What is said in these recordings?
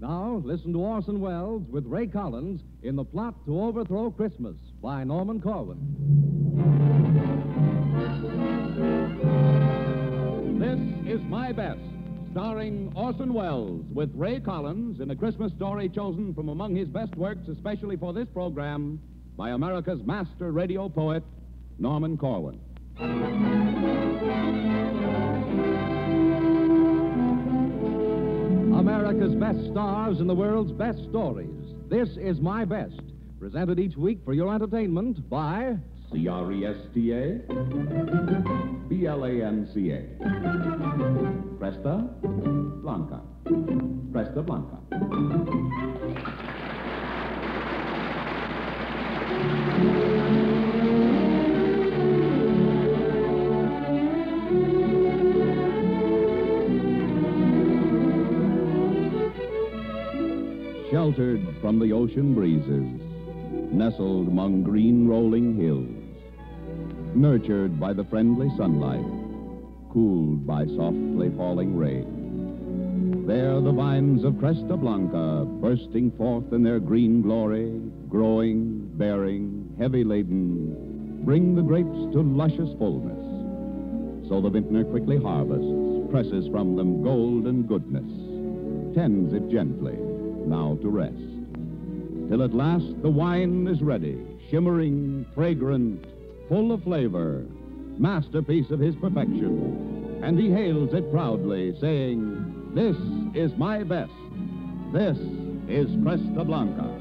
Now, listen to Orson Welles with Ray Collins in The Plot to Overthrow Christmas by Norman Corwin. This is My Best, starring Orson Welles with Ray Collins in a Christmas story chosen from among his best works, especially for this program, by America's master radio poet, Norman Corwin. America's best stars in the world's best stories. This is My Best, presented each week for your entertainment by CRESTA, BLANCA. Cresta Blanca. Cresta Blanca. Sheltered from the ocean breezes, nestled among green rolling hills, nurtured by the friendly sunlight, cooled by softly falling rain. There the vines of Cresta Blanca, bursting forth in their green glory, growing, bearing, heavy laden, bring the grapes to luscious fullness. So the vintner quickly harvests, presses from them gold and goodness, tends it gently, now to rest, till at last the wine is ready, shimmering, fragrant, full of flavor, masterpiece of his perfection, and he hails it proudly, saying, "This is my best. This is Cresta Blanca."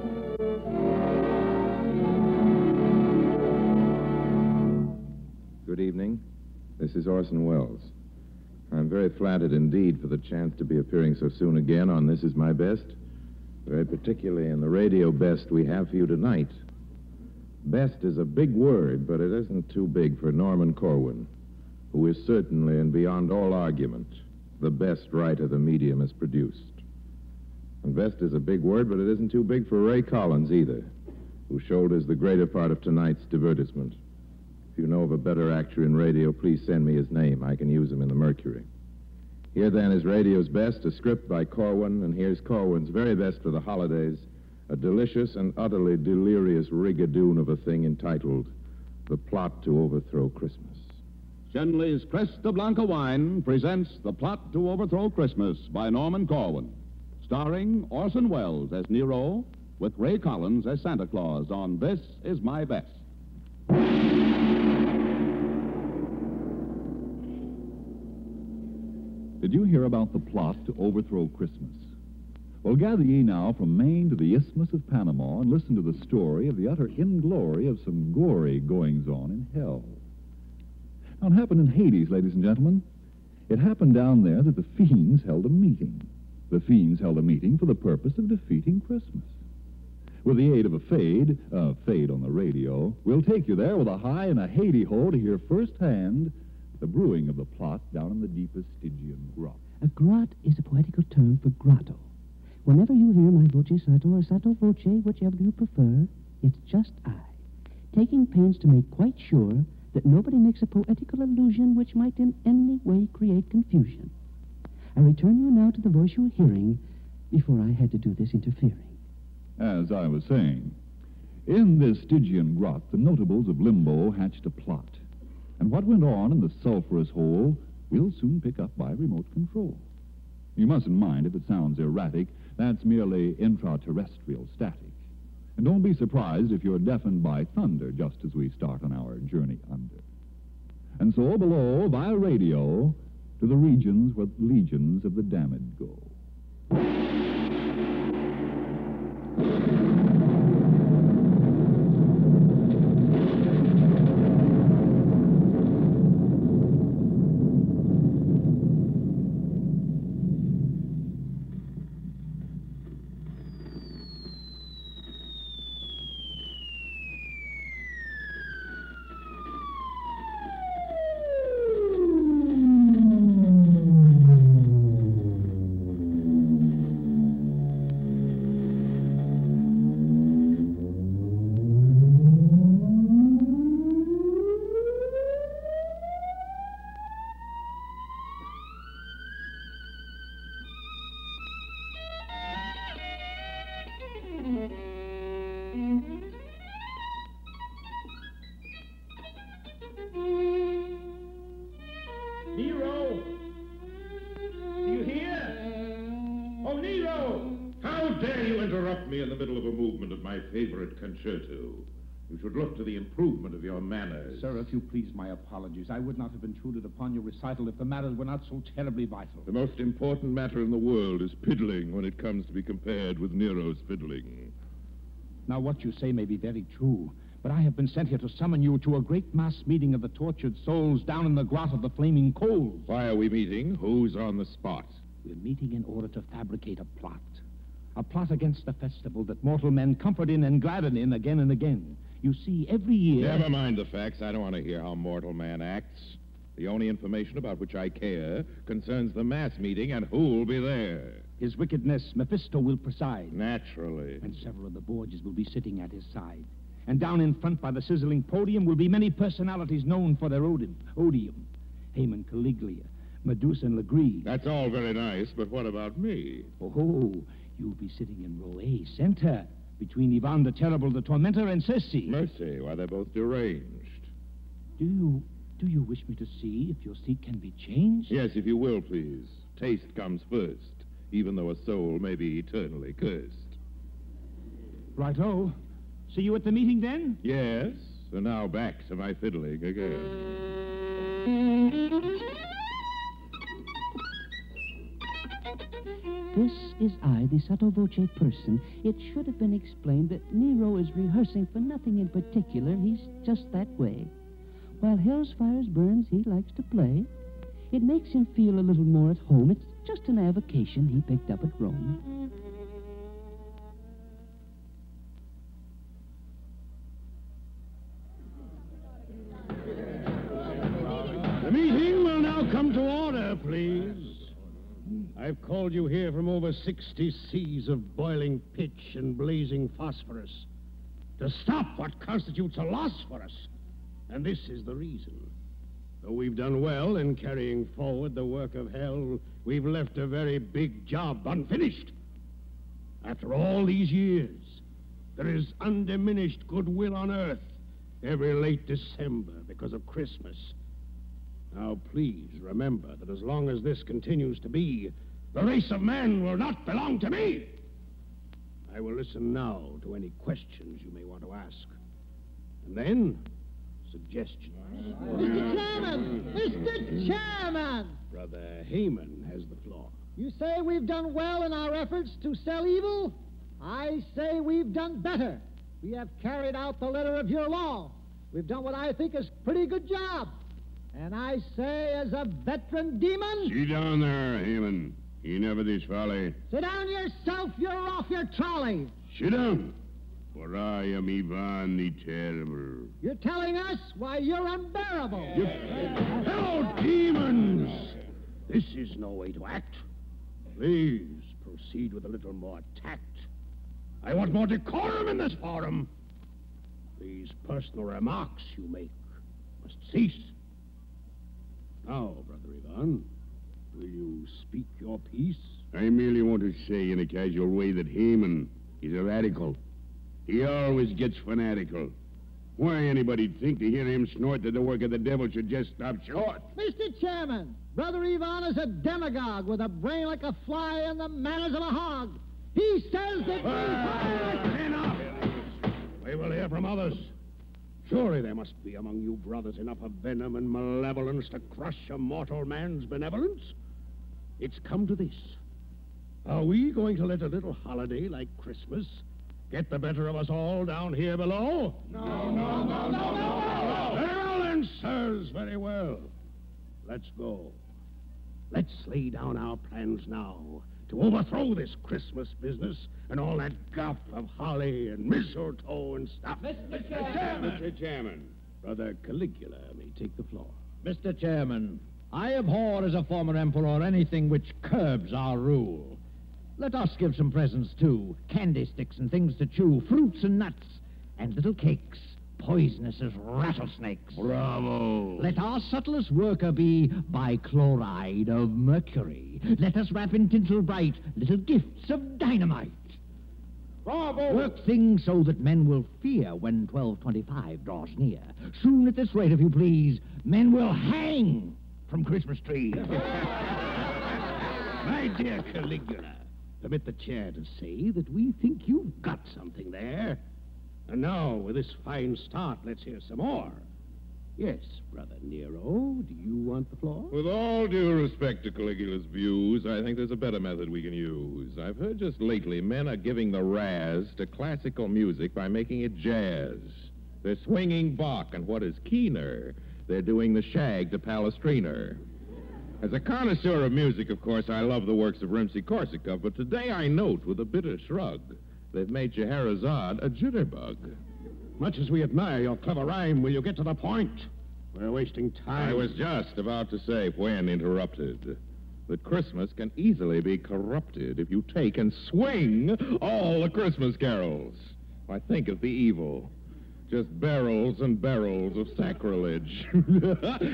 Good evening. This is Orson Welles. I'm very flattered indeed for the chance to be appearing so soon again on This Is My Best, very particularly in the radio best we have for you tonight. Best is a big word, but it isn't too big for Norman Corwin, who is certainly and beyond all argument the best writer the medium has produced. And best is a big word, but it isn't too big for Ray Collins either, who shoulders the greater part of tonight's divertisement. If you know of a better actor in radio, please send me his name. I can use him in the Mercury. Here, then, is radio's best, a script by Corwin, and here's Corwin's very best for the holidays, a delicious and utterly delirious rigadoon of a thing entitled The Plot to Overthrow Christmas. Shenley's Cresta Blanca wine presents The Plot to Overthrow Christmas by Norman Corwin, starring Orson Welles as Nero, with Ray Collins as Santa Claus on This Is My Best. Did you hear about the plot to overthrow Christmas? Well, gather ye now from Maine to the Isthmus of Panama and listen to the story of the utter inglory of some gory goings-on in hell. Now, it happened in Hades, ladies and gentlemen. It happened down there that the fiends held a meeting. The fiends held a meeting for the purpose of defeating Christmas. With the aid of a fade on the radio, we'll take you there with a high and a Hades-ho to hear firsthand the brewing of the plot down in the deepest Stygian grot. A grot is a poetical term for grotto. Whenever you hear my voce sotto or sotto voce, whichever you prefer, it's just I, taking pains to make quite sure that nobody makes a poetical allusion which might in any way create confusion. I return you now to the voice you were hearing before I had to do this interfering. As I was saying, in this Stygian grot, the notables of Limbo hatched a plot. And what went on in the sulphurous hole we'll soon pick up by remote control. You mustn't mind if it sounds erratic. That's merely intraterrestrial static. And don't be surprised if you're deafened by thunder just as we start on our journey under. And so below, via radio, to the regions where legions of the damned go. dare you interrupt me in the middle of a movement of my favorite concerto? You should look to the improvement of your manners. Sir, if you please, my apologies. I would not have intruded upon your recital if the matters were not so terribly vital. The most important matter in the world is piddling when it comes to be compared with Nero's fiddling. Now, what you say may be very true, but I have been sent here to summon you to a great mass meeting of the tortured souls down in the grot of the flaming coals. Why are we meeting? Who's on the spot? We're meeting in order to fabricate a plot. A plot against the festival that mortal men comfort in and gladden in again and again. You see, every year... Never mind the facts. I don't want to hear how mortal man acts. The only information about which I care concerns the mass meeting and who'll be there. His wickedness, Mephisto, will preside. Naturally. And several of the Borgias will be sitting at his side. And down in front by the sizzling podium will be many personalities known for their odium. Haman, Caligula, Medusa, and Legree. That's all very nice, but what about me? Oh, you'll be sitting in row A, center, between Ivan the Terrible, the Tormentor, and Circe. Mercy, why, they're both deranged. Do you wish me to see if your seat can be changed? Yes, if you will, please. Taste comes first, even though a soul may be eternally cursed. Right-o. See you at the meeting, then? Yes, and now back to my fiddling again. This is I, the sotto voce person. It should have been explained that Nero is rehearsing for nothing in particular. He's just that way. While hell's fires burns, he likes to play. It makes him feel a little more at home. It's just an avocation he picked up at Rome. The meeting will now come to order, please. I've called you here from over 60 seas of boiling pitch and blazing phosphorus to stop what constitutes a loss for us. And this is the reason. Though we've done well in carrying forward the work of hell, we've left a very big job unfinished. After all these years, there is undiminished goodwill on earth every late December because of Christmas. Now, please remember that as long as this continues to be, the race of man will not belong to me. I will listen now to any questions you may want to ask. And then, suggestions. Mr. Chairman! Mr. Chairman! Brother Haman has the floor. You say we've done well in our efforts to sell evil? I say we've done better. We have carried out the letter of your law. We've done what I think is a pretty good job. And I say, as a veteran demon... Sit down there, Haman. Enough of this folly. Sit down yourself. You're off your trolley. Sit down. For I am Ivan the Terrible. You're telling us why you're unbearable. Hello, demons! This is no way to act. Please proceed with a little more tact. I want more decorum in this forum. These personal remarks you make must cease. Now, Brother Ivan, will you speak your piece? I merely want to say in a casual way that Haman is a radical. He always gets fanatical. Why anybody'd think to hear him snort that the work of the devil should just stop short? Mr. Chairman, Brother Ivan is a demagogue with a brain like a fly and the manners of a hog. He says that... Enough! We will hear from others. Surely there must be among you brothers enough of venom and malevolence to crush a mortal man's benevolence. It's come to this. Are we going to let a little holiday like Christmas get the better of us all down here below? No. Very well then, sirs, very well. Let's go. Let's lay down our plans now to overthrow this Christmas business and all that guff of holly and mistletoe and stuff. Mr. Chairman. Brother Caligula may take the floor. Mr. Chairman, I abhor as a former emperor anything which curbs our rule. Let us give some presents, too. Candy sticks and things to chew, fruits and nuts, and little cakes, poisonous as rattlesnakes. Bravo. Let our subtlest worker be bichloride of mercury. Let us wrap in tinsel bright little gifts of dynamite. Bravo. Work things so that men will fear when 1225 draws near. Soon at this rate, if you please, men will hang from Christmas trees. My dear Caligula, permit the chair to say that we think you've got something there. And now, with this fine start, let's hear some more. Yes, Brother Nero, do you want the floor? With all due respect to Caligula's views, I think there's a better method we can use. I've heard just lately men are giving the razz to classical music by making it jazz. They're swinging Bach, and what is keener, they're doing the shag to Palestrina. As a connoisseur of music, of course, I love the works of Rimsky-Korsakov, but today I note with a bitter shrug they've made Scheherazade a jitterbug. Much as we admire your clever rhyme, will you get to the point? We're wasting time. I was just about to say, when interrupted, that Christmas can easily be corrupted if you take and swing all the Christmas carols. Why, think of the evil. Just barrels and barrels of sacrilege.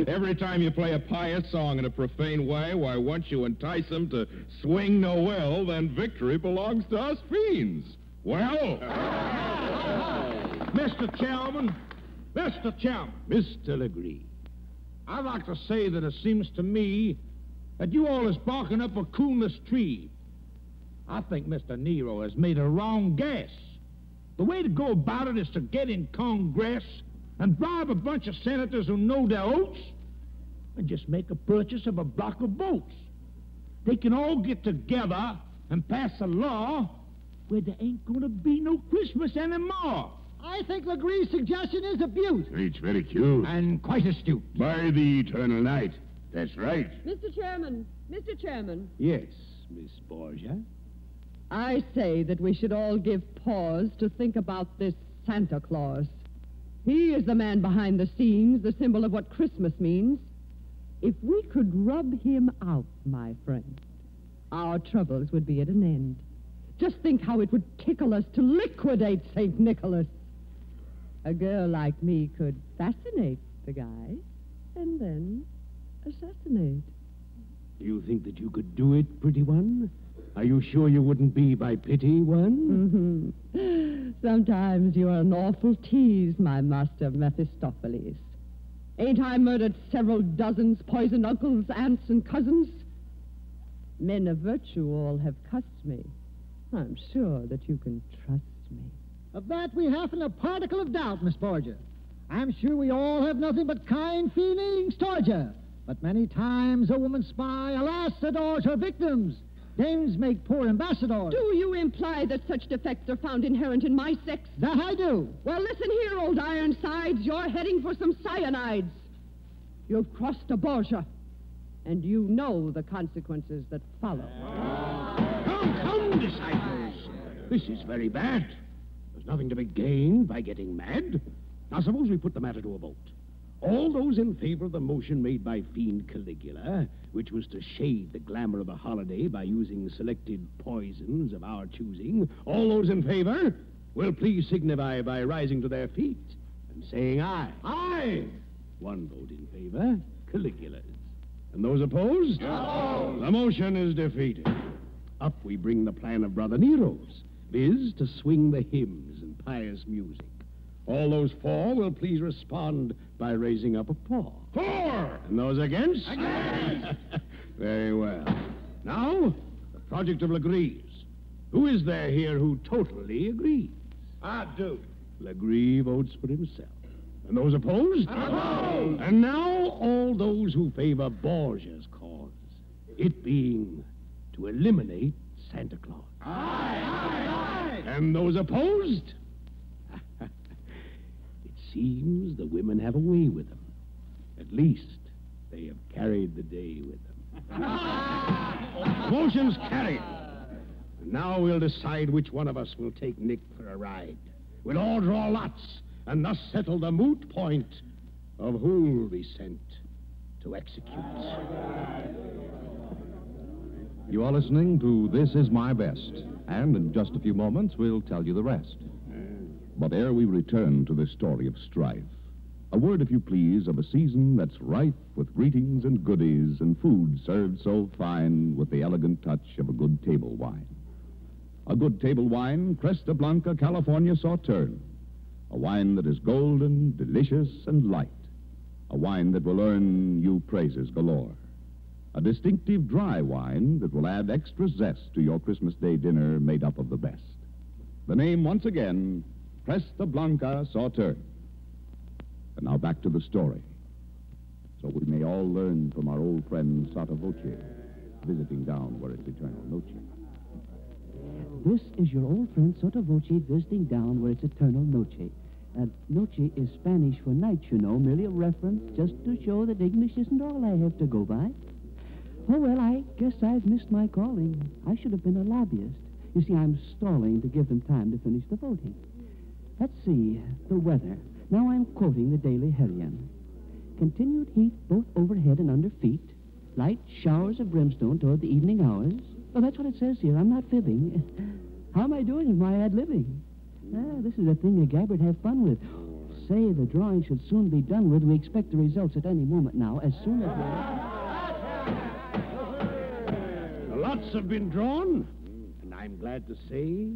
Every time you play a pious song in a profane way, why, once you entice them to swing Noel, then victory belongs to us fiends. Well... Mr. Chairman, Mr. Legree, I'd like to say that it seems to me that you all is barking up a coolness tree. I think Mr. Nero has made a wrong guess. The way to go about it is to get in Congress and bribe a bunch of senators who know their oats and just make a purchase of a block of votes. They can all get together and pass a law where there ain't going to be no Christmas anymore. I think Legree's suggestion is a beaut. It's very cute. And quite astute. By the eternal night. That's right. Mr. Chairman. Yes, Miss Borgia. I say that we should all give pause to think about this Santa Claus. He is the man behind the scenes, the symbol of what Christmas means. If we could rub him out, my friend, our troubles would be at an end. Just think how it would tickle us to liquidate St. Nicholas. A girl like me could fascinate the guy and then assassinate. You think that you could do it, pretty one? Are you sure you wouldn't be by pity one? Mm-hmm. Sometimes you're an awful tease, my master Mephistopheles. Ain't I murdered several dozens, poisoned uncles, aunts, and cousins? Men of virtue all have cussed me. I'm sure that you can trust me. Of that we haven't a particle of doubt, Miss Borgia. I'm sure we all have nothing but kind feelings towards you. But many times a woman spy, alas, adores her victims. Dames make poor ambassadors. Do you imply that such defects are found inherent in my sex? That I do. Well, listen here, old Ironsides. You're heading for some cyanides. You've crossed a Borgia, and you know the consequences that follow. Come, disciples. This is very bad. There's nothing to be gained by getting mad. Now, suppose we put the matter to a vote. All those in favor of the motion made by Fiend Caligula, which was to shade the glamour of the holiday by using selected poisons of our choosing, all those in favor will please signify by rising to their feet and saying aye. Aye! One vote in favor, Caligula's. And those opposed? No. The motion is defeated. Up we bring the plan of Brother Nero's, viz. To swing the hymns and pious music. All those for will please respond by raising up a paw. For! And those against? Against! Very well. Now, the project of Legree's. Who is there here who totally agrees? I do. Legree votes for himself. And those opposed? Opposed! And now all those who favor Borgia's cause, it being to eliminate Santa Claus. Aye, aye, aye! And those opposed? It seems the women have a way with them. At least they have carried the day with them. Motion's carried. And now we'll decide which one of us will take Nick for a ride. We'll all draw lots and thus settle the moot point of who'll be sent to execute. You are listening to This Is My Best, and in just a few moments we'll tell you the rest. But ere we return to this story of strife, a word, if you please, of a season that's rife with greetings and goodies and food served so fine with the elegant touch of a good table wine. A good table wine, Cresta Blanca California Sauterne. A wine that is golden, delicious, and light. A wine that will earn you praises galore. a distinctive dry wine that will add extra zest to your Christmas Day dinner made up of the best. The name, once again, Presta Blanca Sauterne. And now back to the story, so we may all learn from our old friend Sotto Voce, visiting down where it's eternal noche. This is your old friend Sotto Voce visiting down where it's eternal noche. Noche is Spanish for night, you know, merely a reference just to show that English isn't all I have to go by. Oh, well, I guess I've missed my calling. I should have been a lobbyist. You see, I'm stalling to give them time to finish the voting. Let's see, the weather. Now I'm quoting the Daily Hellion. Continued heat both overhead and under feet. Light showers of brimstone toward the evening hours. Oh, that's what it says here. I'm not fibbing. How am I doing with my ad-libbing? This is a thing a Gabbard have fun with. Say, the drawing should soon be done with. We expect the results at any moment now, as soon as Lots have been drawn, and I'm glad to say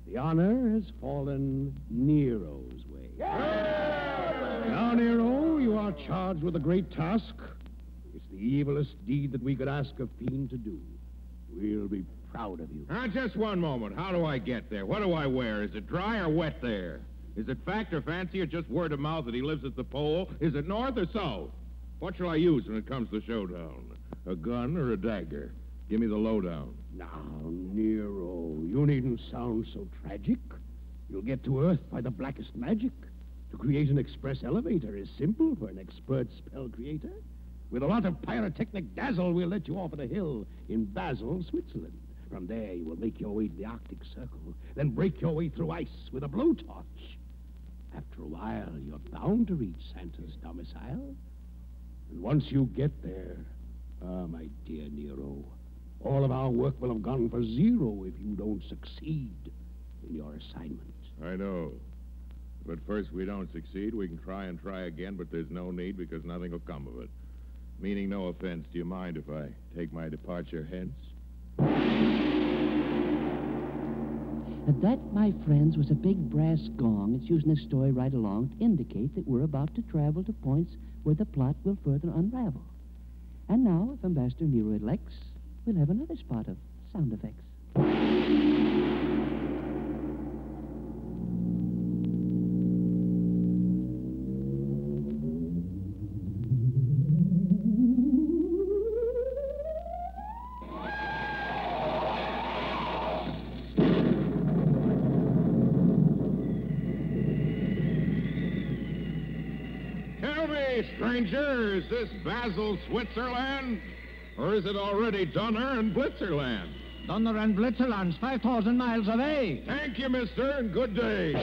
the honor has fallen Nero's way. Now, Nero, you are charged with a great task. It's the evilest deed that we could ask a fiend to do. We'll be proud of you. Just one moment. How do I get there? What do I wear? Is it dry or wet there? Is it fact or fancy or just word of mouth that he lives at the pole? Is it north or south? What shall I use when it comes to showdown? A gun or a dagger? Give me the lowdown. Now, Nero, you needn't sound so tragic. You'll get to Earth by the blackest magic. To create an express elevator is simple for an expert spell creator. With a lot of pyrotechnic dazzle, we'll let you off at a hill in Basel, Switzerland. From there, you will make your way to the Arctic Circle, then break your way through ice with a blowtorch. After a while, you're bound to reach Santa's domicile. And once you get there, my dear Nero, all of our work will have gone for zero if you don't succeed in your assignment. I know. But first we don't succeed, we can try and try again, but there's no need because nothing will come of it. Meaning no offense, do you mind if I take my departure hence? And that, my friends, was a big brass gong. It's using this story right along to indicate that we're about to travel to points where the plot will further unravel. And now, if Ambassador Nero elects, we'll have another spot of sound effects. Stranger, is this Basel, Switzerland? Or is it already Donner and Blitzerland? Donner and Blitzerland's 5,000 miles away. Thank you, mister, and good day.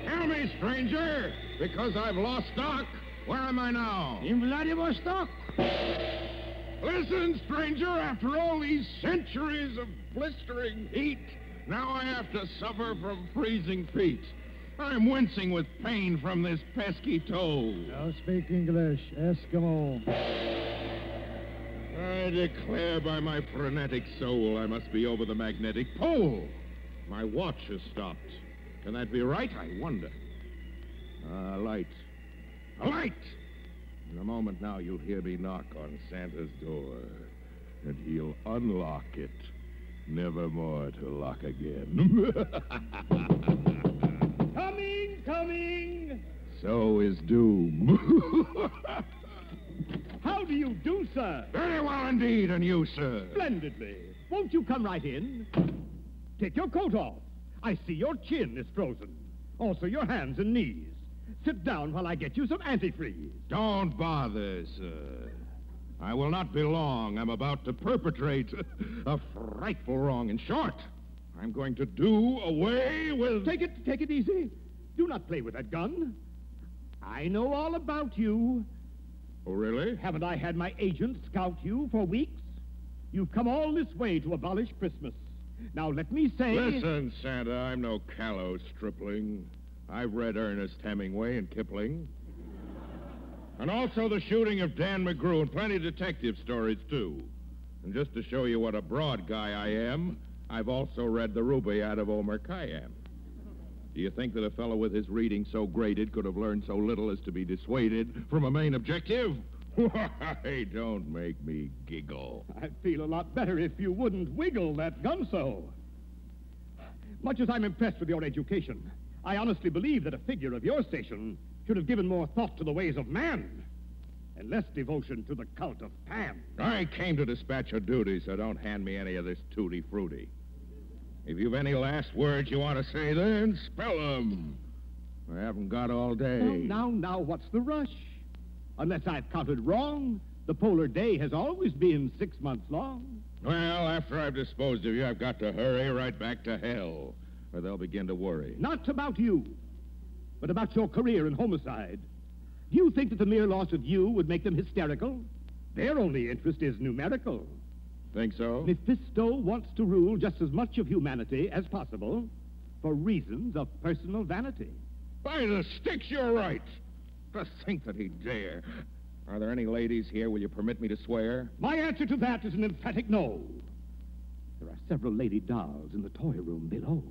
Tell me, stranger, because I've lost stock, where am I now? In Vladivostok. Listen, stranger, after all these centuries of blistering heat, now I have to suffer from freezing feet. I'm wincing with pain from this pesky toe. Now speak English, Eskimo. I declare by my frenetic soul I must be over the magnetic pole. My watch has stopped. Can that be right? I wonder. A light. A light! In a moment now you'll hear me knock on Santa's door, and he'll unlock it, never more to lock again. Coming! So is doom. How do you do, sir? Very well indeed, and you, sir. Splendidly. Won't you come right in? Take your coat off. I see your chin is frozen. Also your hands and knees. Sit down while I get you some antifreeze. Don't bother, sir. I will not be long. I'm about to perpetrate a frightful wrong. In short, I'm going to do away with... Take it easy. Do not play with that gun. I know all about you. Oh, really? Haven't I had my agent scout you for weeks? You've come all this way to abolish Christmas. Now, let me say... Listen, Santa, I'm no callow stripling. I've read Ernest Hemingway and Kipling. And also the shooting of Dan McGrew and plenty of detective stories, too. And just to show you what a broad guy I am, I've also read the Rubaiyat of Omar Khayyam. Do you think that a fellow with his reading so graded could have learned so little as to be dissuaded from a main objective? Why, don't make me giggle. I'd feel a lot better if you wouldn't wiggle that gun so. Much as I'm impressed with your education, I honestly believe that a figure of your station should have given more thought to the ways of man and less devotion to the cult of Pan. I came to dispatch a duty, so don't hand me any of this tutti-frutti. If you've any last words you want to say, then spell them. I haven't got all day. Now, what's the rush? Unless I've counted wrong, the polar day has always been 6 months long. Well, after I've disposed of you, I've got to hurry right back to hell, or they'll begin to worry. Not about you, but about your career in homicide. Do you think that the mere loss of you would make them hysterical? Their only interest is numerical. Think so? Mephisto wants to rule just as much of humanity as possible for reasons of personal vanity. By the sticks, you're right. To think that he'd dare. Are there any ladies here? Will you permit me to swear? My answer to that is an emphatic no. There are several lady dolls in the toy room below.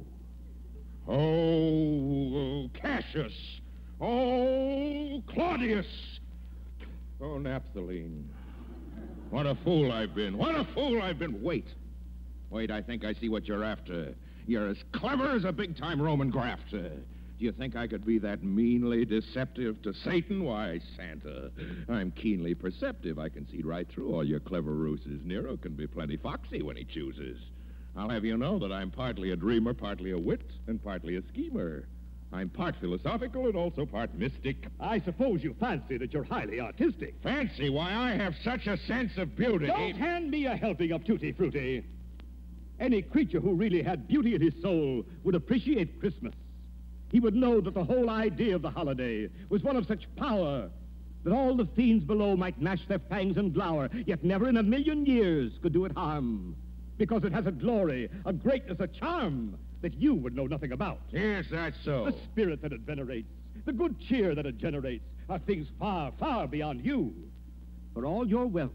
Oh, Cassius. Oh, Claudius. Oh, Naphthaline. What a fool I've been. What a fool I've been. Wait, I think I see what you're after. You're as clever as a big-time Roman grafter. Do you think I could be that meanly deceptive to Satan? Why, Santa, I'm keenly perceptive. I can see right through all your clever ruses. Nero can be plenty foxy when he chooses. I'll have you know that I'm partly a dreamer, partly a wit, and partly a schemer. I'm part philosophical and also part mystic. I suppose you fancy that you're highly artistic. Fancy? Why, I have such a sense of beauty. Don't hand me a helping of tutti frutti. Any creature who really had beauty in his soul would appreciate Christmas. He would know that the whole idea of the holiday was one of such power that all the fiends below might gnash their fangs and glower, yet never in a million years could do it harm, because it has a glory, a greatness, a charm that you would know nothing about. Yes, that's so. The spirit that it venerates, the good cheer that it generates, are things far, far beyond you. For all your wealth,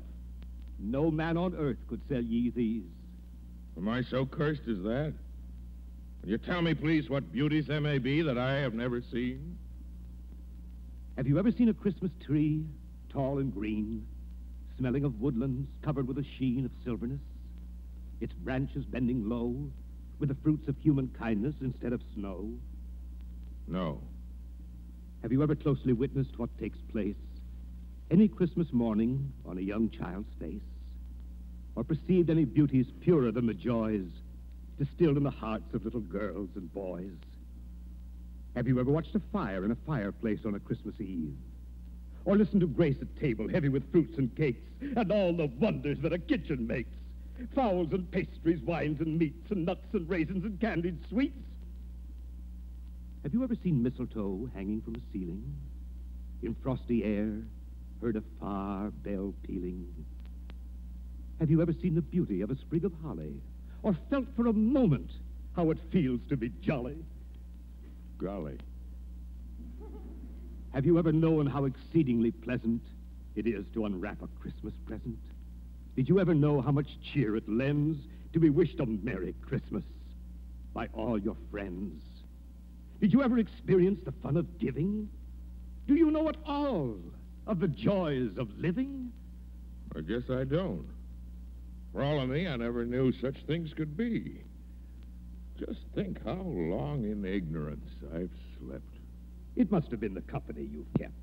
no man on earth could sell ye these. Am I so cursed as that? Will you tell me, please, what beauties there may be that I have never seen? Have you ever seen a Christmas tree, tall and green, smelling of woodlands covered with a sheen of silverness, its branches bending low, with the fruits of human kindness instead of snow? No. Have you ever closely witnessed what takes place any Christmas morning on a young child's face? Or perceived any beauties purer than the joys distilled in the hearts of little girls and boys? Have you ever watched a fire in a fireplace on a Christmas Eve? Or listened to grace at table heavy with fruits and cakes and all the wonders that a kitchen makes? Fowls and pastries, wines and meats, and nuts and raisins and candied sweets? Have you ever seen mistletoe hanging from a ceiling? In frosty air, heard a far bell pealing? Have you ever seen the beauty of a sprig of holly? Or felt for a moment how it feels to be jolly? Golly. Have you ever known how exceedingly pleasant it is to unwrap a Christmas present? Did you ever know how much cheer it lends to be wished a Merry Christmas by all your friends? Did you ever experience the fun of giving? Do you know at all of the joys of living? I guess I don't. For all of me, I never knew such things could be. Just think how long in ignorance I've slept. It must have been the company you've kept.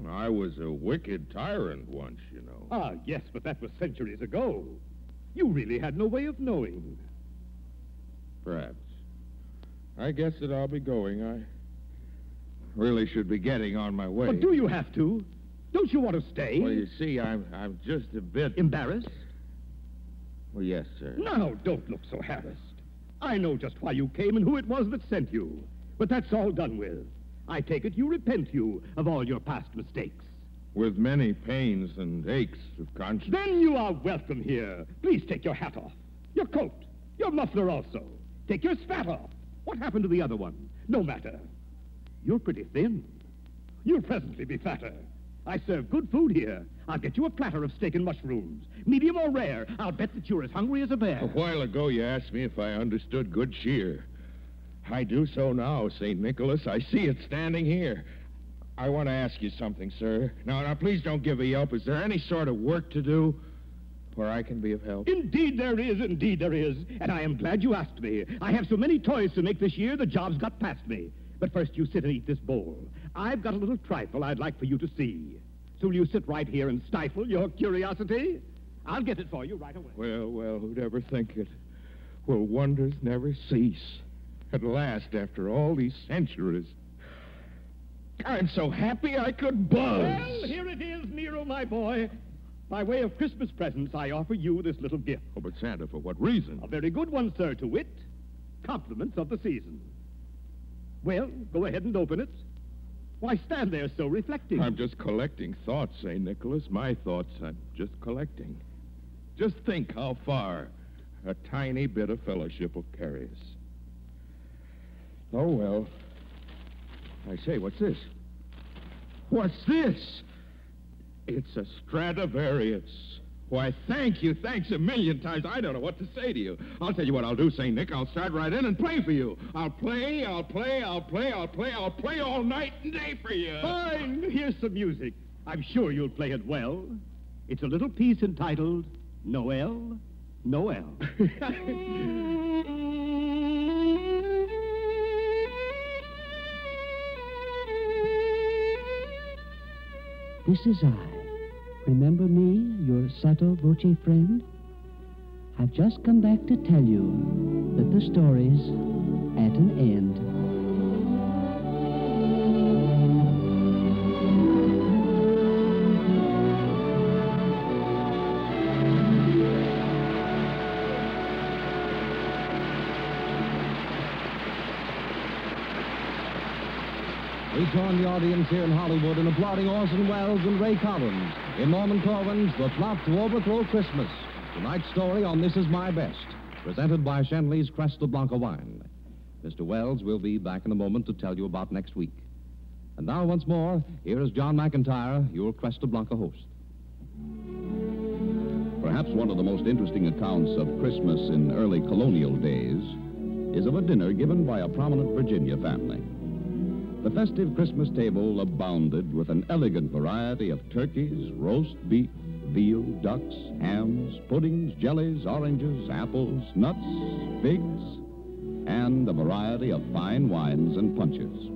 I was a wicked tyrant once, you know. Ah, yes, but that was centuries ago. You really had no way of knowing. Perhaps. I guess that I'll be going. I really should be getting on my way. But do you have to? Don't you want to stay? Well, you see, I'm just a bit... Embarrassed? Well, yes, sir. Now, don't look so harassed. I know just why you came and who it was that sent you. But that's all done with. I take it you repent you of all your past mistakes. With many pains and aches of conscience. Then you are welcome here. Please take your hat off. Your coat. Your muffler also. Take your spat off. What happened to the other one? No matter. You're pretty thin. You'll presently be fatter. I serve good food here. I'll get you a platter of steak and mushrooms. Medium or rare. I'll bet that you're as hungry as a bear. A while ago you asked me if I understood good cheer. I do so now, St. Nicholas. I see it standing here. I want to ask you something, sir. Now, please don't give a yelp. Is there any sort of work to do where I can be of help? Indeed there is, indeed there is. And I am glad you asked me. I have so many toys to make this year, the job's got past me. But first you sit and eat this bowl. I've got a little trifle I'd like for you to see. So will you sit right here and stifle your curiosity? I'll get it for you right away. Well, who'd ever think it? Will wonders never cease? At last, after all these centuries. I'm so happy I could buzz. Well, here it is, Nero, my boy. By way of Christmas presents, I offer you this little gift. Oh, but Santa, for what reason? A very good one, sir, to wit. Compliments of the season. Well, go ahead and open it. Why stand there so reflecting? I'm just collecting thoughts, St. Nicholas. My thoughts I'm just collecting. Just think how far a tiny bit of fellowship will carry us. Oh, well. I say, what's this? What's this? It's a Stradivarius. Why, thank you. Thanks a million times. I don't know what to say to you. I'll tell you what I'll do, St. Nick. I'll start right in and play for you. I'll play all night and day for you. Fine. Here's some music. I'm sure you'll play it well. It's a little piece entitled Noel, Noel. This is I. Remember me, your sotto voce friend? I've just come back to tell you that the story's at an end. We join the audience here in Hollywood in applauding Orson Welles and Ray Collins in Norman Corwin's The Plot to Overthrow Christmas. Tonight's story on This Is My Best, presented by Shenley's Cresta Blanca wine. Mr. Welles will be back in a moment to tell you about next week. And now, once more, here is John McIntyre, your Cresta Blanca host. Perhaps one of the most interesting accounts of Christmas in early colonial days is of a dinner given by a prominent Virginia family. The festive Christmas table abounded with an elegant variety of turkeys, roast beef, veal, ducks, hams, puddings, jellies, oranges, apples, nuts, figs, and a variety of fine wines and punches.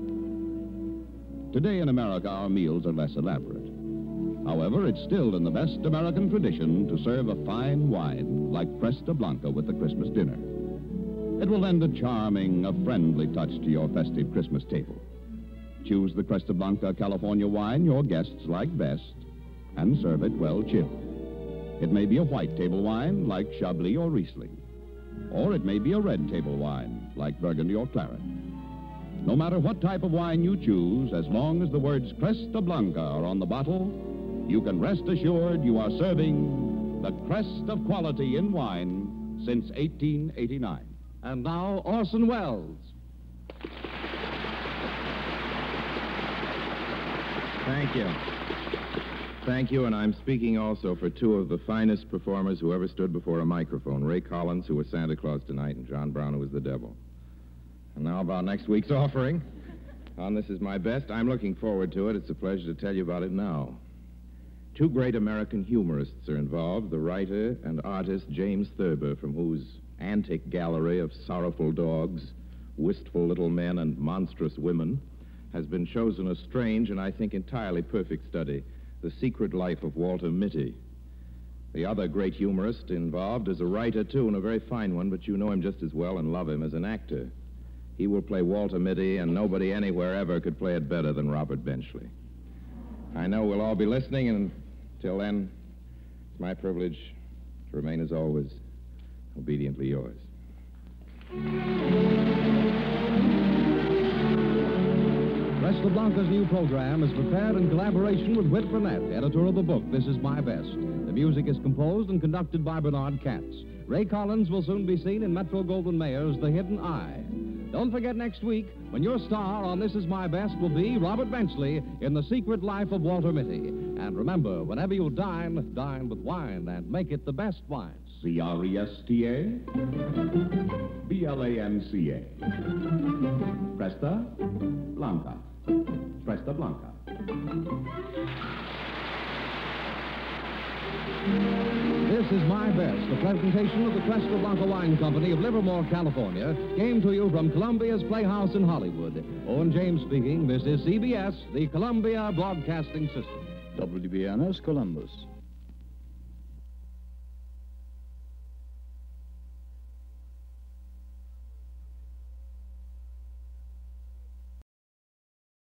Today in America, our meals are less elaborate. However, it's still in the best American tradition to serve a fine wine like Cresta Blanca with the Christmas dinner. It will lend a charming, a friendly touch to your festive Christmas table. Choose the Cresta Blanca California wine your guests like best and serve it well chilled. It may be a white table wine like Chablis or Riesling, or it may be a red table wine like Burgundy or Claret. No matter what type of wine you choose, as long as the words Cresta Blanca are on the bottle, you can rest assured you are serving the crest of quality in wine since 1889. And now, Orson Welles. Thank you. Thank you, and I'm speaking also for two of the finest performers who ever stood before a microphone, Ray Collins, who was Santa Claus tonight, and John Brown, who was the devil. And now about next week's offering. On This Is My Best, I'm looking forward to it. It's a pleasure to tell you about it now. Two great American humorists are involved, the writer and artist James Thurber, from whose antic gallery of sorrowful dogs, wistful little men, and monstrous women has been chosen a strange and I think entirely perfect study, The Secret Life of Walter Mitty. The other great humorist involved is a writer, too, and a very fine one, but you know him just as well and love him as an actor. He will play Walter Mitty, and nobody anywhere ever could play it better than Robert Benchley. I know we'll all be listening, and until then, it's my privilege to remain, as always, obediently yours. Cresta Blanca's new program is prepared in collaboration with Whit Burnett, editor of the book, This Is My Best. The music is composed and conducted by Bernard Katz. Ray Collins will soon be seen in Metro-Goldwyn-Mayer's The Hidden Eye. Don't forget next week, when your star on This Is My Best will be Robert Benchley in The Secret Life of Walter Mitty. And remember, whenever you dine, dine with wine, and make it the best wines. C-R-E-S-T-A, B-L-A-N-C-A. Cresta Blanca. Cresta Blanca. This is My Best, a presentation of the Cresta Blanca Wine Company of Livermore, California, came to you from Columbia's Playhouse in Hollywood. Owen James speaking. This is CBS, the Columbia Broadcasting System. WBNS Columbus.